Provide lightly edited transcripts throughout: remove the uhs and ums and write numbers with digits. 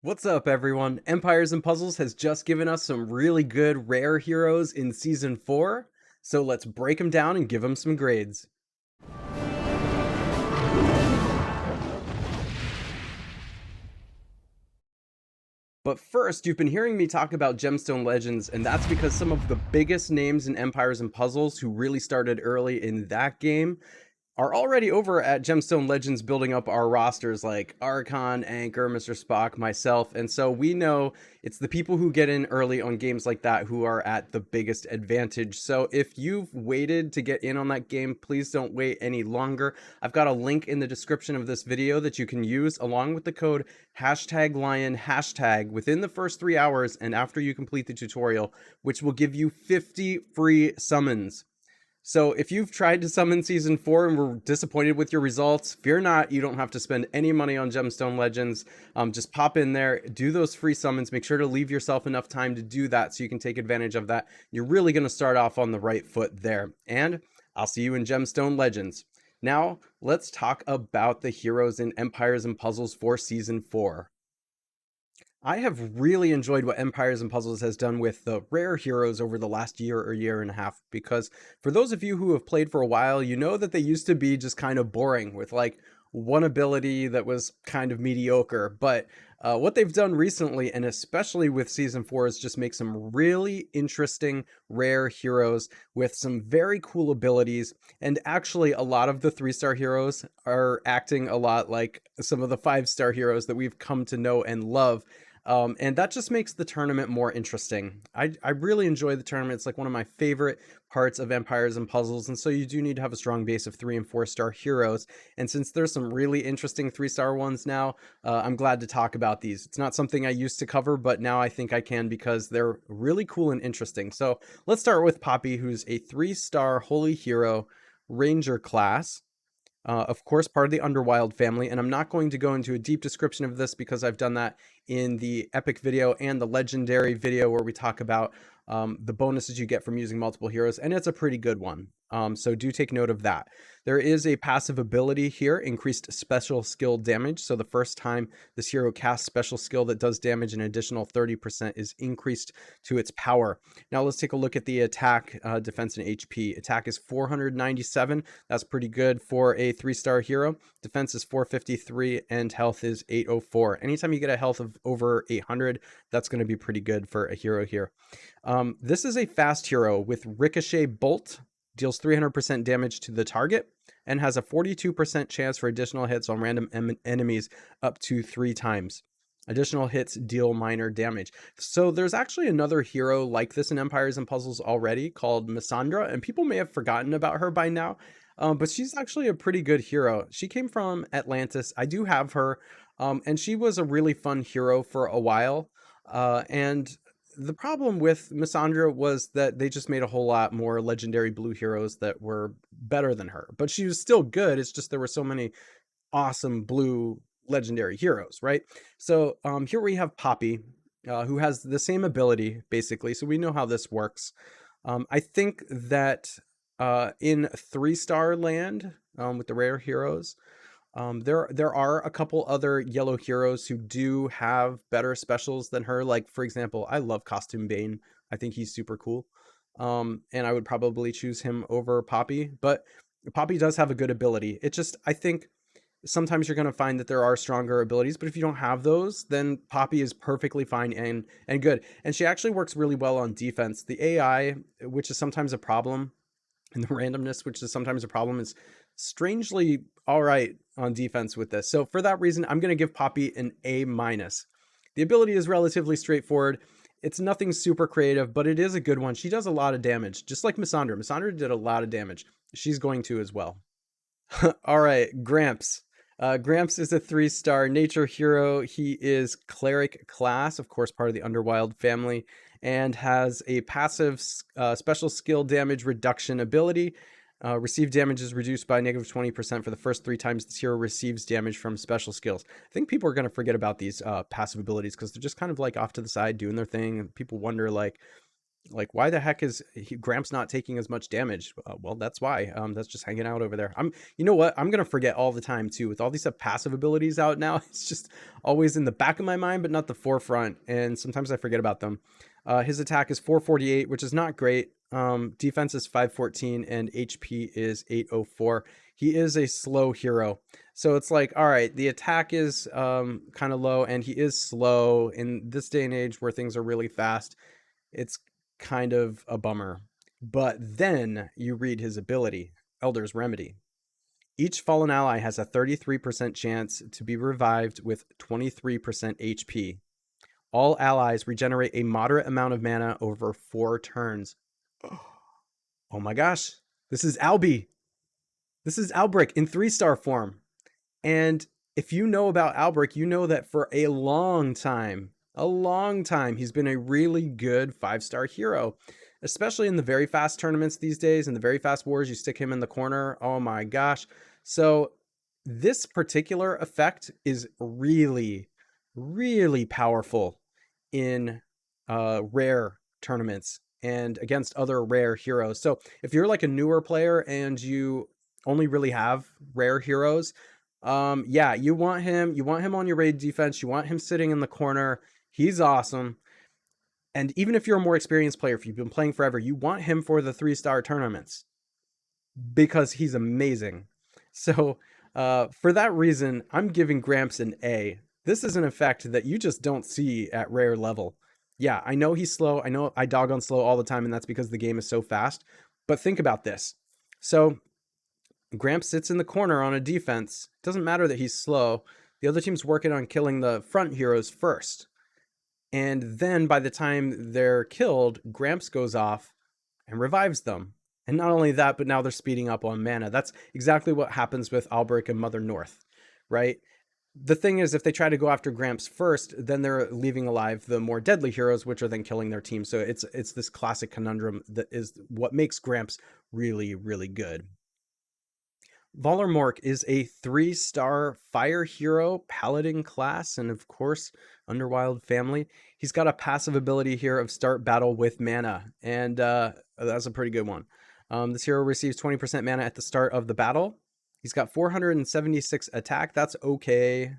What's up, everyone? Empires and Puzzles has just given us some really good rare heroes in Season 4, so let's break them down and give them some grades. But first, you've been hearing me talk about Gemstone Legends, and that's because some of the biggest names in Empires and Puzzles who really started early in that game are already over at Gemstone Legends building up our rosters like Archon, Anchor, Mr. Spock, myself. And so we know it's the people who get in early on games like that who are at the biggest advantage. So if you've waited to get in on that game, please don't wait any longer. I've got a link in the description of this video that you can use along with the code #lion within the first 3 hours and after you complete the tutorial, which will give you 50 free summons. So if you've tried to summon Season 4 and were disappointed with your results, fear not, you don't have to spend any money on Gemstone Legends. Just pop in there, do those free summons, make sure to leave yourself enough time to do that so you can take advantage of that. You're really going to start off on the right foot there. And I'll see you in Gemstone Legends. Now, let's talk about the heroes in Empires and Puzzles for Season 4. I have really enjoyed what Empires and Puzzles has done with the rare heroes over the last year or year and a half, because for those of you who have played for a while, you know that they used to be just kind of boring with like one ability that was kind of mediocre. But what they've done recently, and especially with Season 4, is just make some really interesting rare heroes with some very cool abilities. And actually, a lot of the 3-star heroes are acting a lot like some of the 5-star heroes that we've come to know and love. And that just makes the tournament more interesting. I really enjoy the tournament. It's like one of my favorite parts of Empires and Puzzles. And so you do need to have a strong base of 3 and 4-star heroes. And since there's some really interesting 3-star ones now, I'm glad to talk about these. It's not something I used to cover, but now I think I can because they're really cool and interesting. So let's start with Poppy, who's a 3-star Holy Hero Ranger class. Of course, part of the Underwild family, and I'm not going to go into a deep description of this because I've done that in the epic video and the legendary video where we talk about the bonuses you get from using multiple heroes, and it's a pretty good one. So do take note of that. There is a passive ability here, increased special skill damage. So the first time this hero casts special skill that does damage, an additional 30% is increased to its power. Now let's take a look at the attack, defense, and HP. Attack is 497. That's pretty good for a 3-star hero. Defense is 453 and health is 804. Anytime you get a health of over 800, that's going to be pretty good for a hero here. This is a fast hero with Ricochet Bolt, deals 300% damage to the target, and has a 42% chance for additional hits on random enemies up to 3 times. Additional hits deal minor damage. So there's actually another hero like this in Empires and Puzzles already called Missandra, and people may have forgotten about her by now, but she's actually a pretty good hero. She came from Atlantis. I do have her, and she was a really fun hero for a while. And the problem with Missandra was that they just made a whole lot more legendary blue heroes that were better than her. But she was still good. It's just there were so many awesome blue legendary heroes, right? So here we have Poppy, who has the same ability, basically. So we know how this works. I think that in 3-star land with the rare heroes, there are a couple other yellow heroes who do have better specials than her. Like, for example, I love Costume Bane. I think he's super cool. And I would probably choose him over Poppy. But Poppy does have a good ability. It just, I think sometimes you're going to find that there are stronger abilities, but if you don't have those, then Poppy is perfectly fine and good. And she actually works really well on defense. The AI, which is sometimes a problem, and the randomness, which is sometimes a problem, is strangely all right on defense with this. So for that reason, I'm going to give Poppy an A-. The ability is relatively straightforward. It's nothing super creative, but it is a good one. She does a lot of damage, just like Missandra. Missandra did a lot of damage. She's going to as well. All right, Gramps. Gramps is a 3-star nature hero. He is cleric class, of course, part of the Underwild family, and has a passive special skill damage reduction ability. Received damage is reduced by -20% for the first 3 times this hero receives damage from special skills. I think people are going to forget about these passive abilities because they're just kind of like off to the side doing their thing, and people wonder like, Like, why the heck is Gramps not taking as much damage? Well, that's why. That's just hanging out over there. You know what? I'm gonna forget all the time too. With all these passive abilities out now, it's just always in the back of my mind, but not the forefront. And sometimes I forget about them. His attack is 448, which is not great. Defense is 514, and HP is 804. He is a slow hero, so it's like, all right, the attack is kind of low, and he is slow in this day and age where things are really fast. It's kind of a bummer. But then you read his ability, Elder's Remedy. Each fallen ally has a 33% chance to be revived with 23% HP. All allies regenerate a moderate amount of mana over 4 turns. Oh my gosh. This is Albi. This is Albric in 3-star form. And if you know about Albric, you know that for a long time, he's been a really good 5-star hero, especially in the very fast tournaments these days. In the very fast wars, you stick him in the corner. Oh my gosh. So this particular effect is really, really powerful in rare tournaments and against other rare heroes. So if you're like a newer player and you only really have rare heroes, yeah, you want him on your raid defense, you want him sitting in the corner. He's awesome. And even if you're a more experienced player, if you've been playing forever, you want him for the 3-star tournaments because he's amazing. So for that reason, I'm giving Gramps an A. This is an effect that you just don't see at rare level. Yeah, I know he's slow. I know I dog on slow all the time, and that's because the game is so fast. But think about this. So Gramps sits in the corner on a defense. It doesn't matter that he's slow. The other team's working on killing the front heroes first. And then by the time they're killed, Gramps goes off and revives them. And not only that, but now they're speeding up on mana. That's exactly what happens with Albric and Mother North, right? The thing is, if they try to go after Gramps first, then they're leaving alive the more deadly heroes, which are then killing their team. So it's this classic conundrum that is what makes Gramps really, really good. Valar Mork is a 3-star fire hero, paladin class, and of course, Underwild family. He's got a passive ability here of start battle with mana, and that's a pretty good one. This hero receives 20% mana at the start of the battle. He's got 476 attack. That's okay.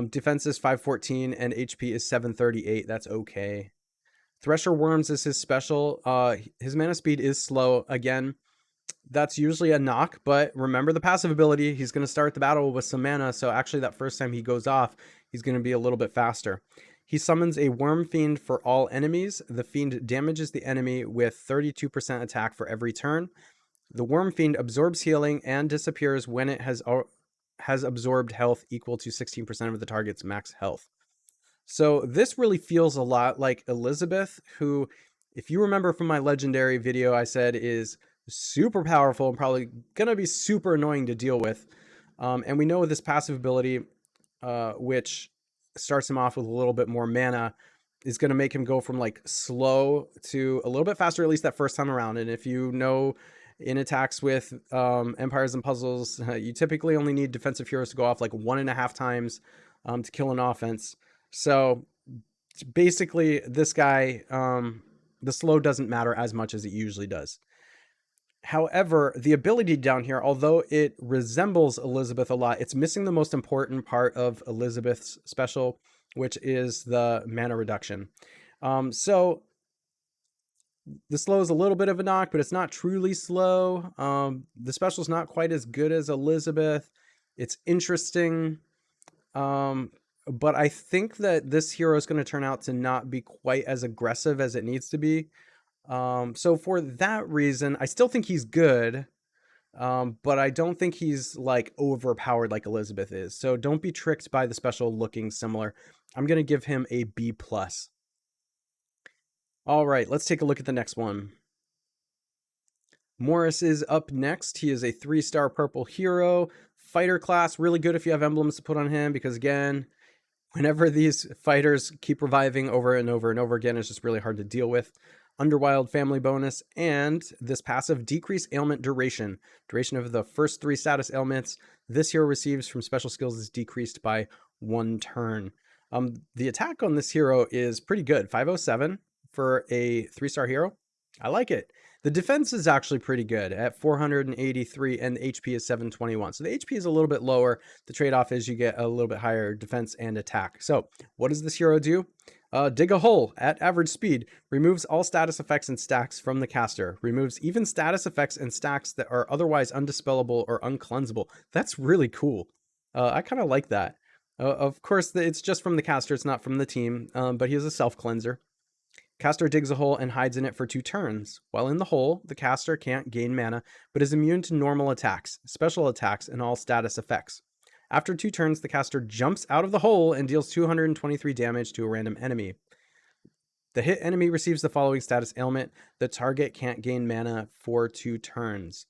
Defense is 514, and HP is 738. That's okay. Thresher Worms is his special. His mana speed is slow. Again, that's usually a knock, but remember the passive ability. He's going to start the battle with some mana, so actually that first time he goes off, he's going to be a little bit faster. He summons a Worm Fiend for all enemies. The Fiend damages the enemy with 32% attack for every turn. The Worm Fiend absorbs healing and disappears when it has absorbed health equal to 16% of the target's max health. So this really feels a lot like Elizabeth, who, if you remember from my legendary video, I said is super powerful and probably gonna be super annoying to deal with. And we know this passive ability, which starts him off with a little bit more mana, is going to make him go from like slow to a little bit faster, at least that first time around. And if you know, in attacks with Empires and Puzzles, you typically only need defensive heroes to go off like 1.5 times to kill an offense. So basically this guy, the slow doesn't matter as much as it usually does. However, the ability down here, although it resembles Elizabeth a lot, it's missing the most important part of Elizabeth's special, which is the mana reduction. So the slow is a little bit of a knock, but it's not truly slow. The special is not quite as good as Elizabeth. It's interesting. But I think that this hero is going to turn out to not be quite as aggressive as it needs to be. So for that reason, I still think he's good, but I don't think he's like overpowered like Elizabeth is. So don't be tricked by the special looking similar. I'm going to give him a B+. All right, let's take a look at the next one. Morris is up next. He is a 3-star purple hero, fighter class. Really good if you have emblems to put on him, because again, whenever these fighters keep reviving over and over and over again, it's just really hard to deal with. Underwild family bonus, and this passive decrease ailment duration. Duration of the first 3 status ailments this hero receives from special skills is decreased by 1 turn. The attack on this hero is pretty good. 507, for a 3-star hero. I like it. The defense is actually pretty good at 483 and the HP is 721. So the HP is a little bit lower. The trade-off is you get a little bit higher defense and attack. So what does this hero do? Dig a hole at average speed. Removes all status effects and stacks from the caster. Removes even status effects and stacks that are otherwise undispellable or uncleansable. That's really cool. I kind of like that. Of course, it's just from the caster. It's not from the team, but he is a self-cleanser. Caster digs a hole and hides in it for 2 turns. While in the hole, the caster can't gain mana, but is immune to normal attacks, special attacks, and all status effects. After 2 turns, the caster jumps out of the hole and deals 223 damage to a random enemy. The hit enemy receives the following status ailment. The target can't gain mana for 2 turns.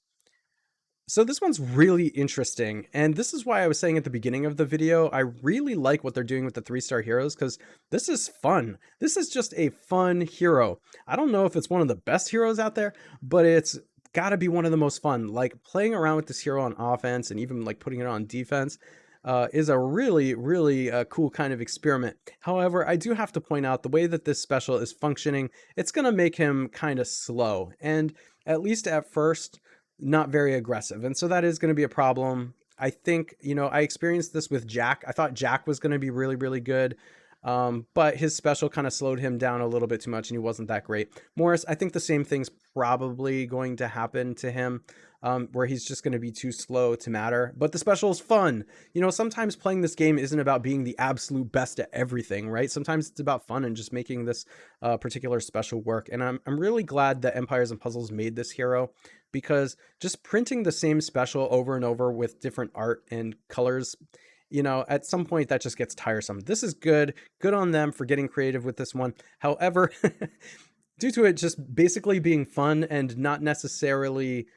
So this one's really interesting, and this is why I was saying at the beginning of the video, I really like what they're doing with the 3-star heroes, because this is fun. This is just a fun hero. I don't know if it's one of the best heroes out there, but it's got to be one of the most fun. Like, playing around with this hero on offense and even like putting it on defense is a really, really cool kind of experiment. However, I do have to point out the way that this special is functioning, it's going to make him kind of slow, and at least at first, not very aggressive. And so that is going to be a problem. I think, I experienced this with Jack. I thought Jack was going to be really, really good. But his special kind of slowed him down a little bit too much and he wasn't that great. Morris, I think the same thing's probably going to happen to him, where he's just going to be too slow to matter. But the special is fun. Sometimes playing this game isn't about being the absolute best at everything, right? Sometimes it's about fun and just making this particular special work. And I'm really glad that Empires and Puzzles made this hero, because just printing the same special over and over with different art and colors, at some point that just gets tiresome. This is good on them for getting creative with this one. However, due to it just basically being fun and not necessarily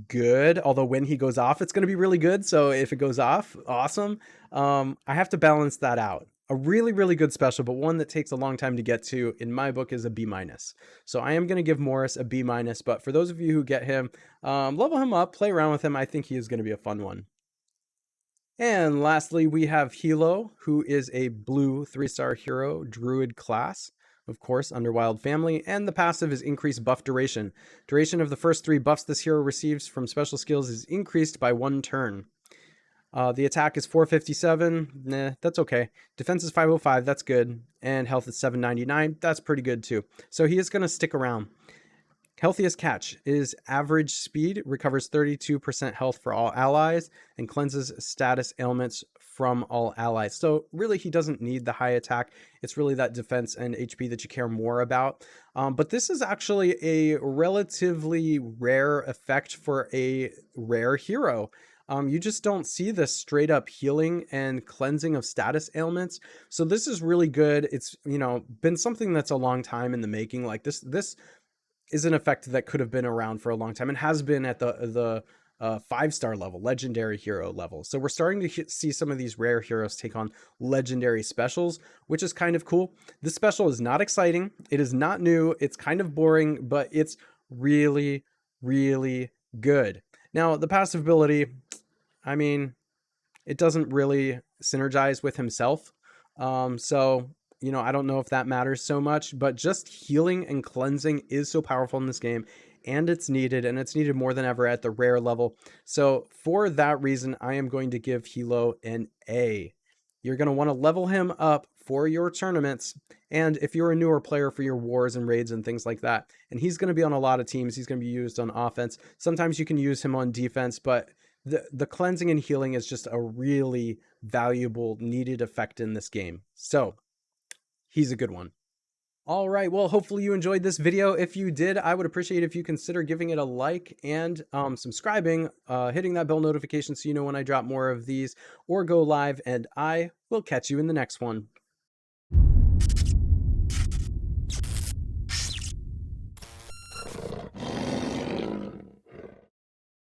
good, although when he goes off it's going to be really good, so if it goes off, awesome. I have to balance that out. A really, really good special, but one that takes a long time to get to, in my book, is a B-. So I am going to give Morris a B-, but for those of you who get him, level him up, play around with him. I think he is going to be a fun one. And lastly, we have Hilo, who is a blue 3-star hero, druid class, of course, under Wild Family, and the passive is increased buff duration. Duration of the first 3 buffs this hero receives from special skills is increased by 1 turn. The attack is 457. That's okay. Defense is 505. That's good. And health is 799. That's pretty good too. So he is going to stick around. Healthiest catch is average speed, recovers 32% health for all allies, and cleanses status ailments from all allies. So really, he doesn't need the high attack. It's really that defense and HP that you care more about. But this is actually a relatively rare effect for a rare hero. You just don't see this straight up healing and cleansing of status ailments. So this is really good. It's, been something that's a long time in the making. Like this is an effect that could have been around for a long time and has been at the 5-star level, legendary hero level. So we're starting to see some of these rare heroes take on legendary specials, which is kind of cool. This special is not exciting. It is not new. It's kind of boring, but it's really, really good. Now, the passive ability, I mean, it doesn't really synergize with himself. So, I don't know if that matters so much, but just healing and cleansing is so powerful in this game, and it's needed more than ever at the rare level. So for that reason, I am going to give Hilo an A. You're going to want to level him up for your tournaments, and if you're a newer player, for your wars and raids and things like that. And he's going to be on a lot of teams. He's going to be used on offense. Sometimes you can use him on defense, but the cleansing and healing is just a really valuable, needed effect in this game. So he's a good one. All right, well, hopefully you enjoyed this video. If you did, I would appreciate if you consider giving it a like and subscribing, hitting that bell notification so you know when I drop more of these or go live, and I will catch you in the next one.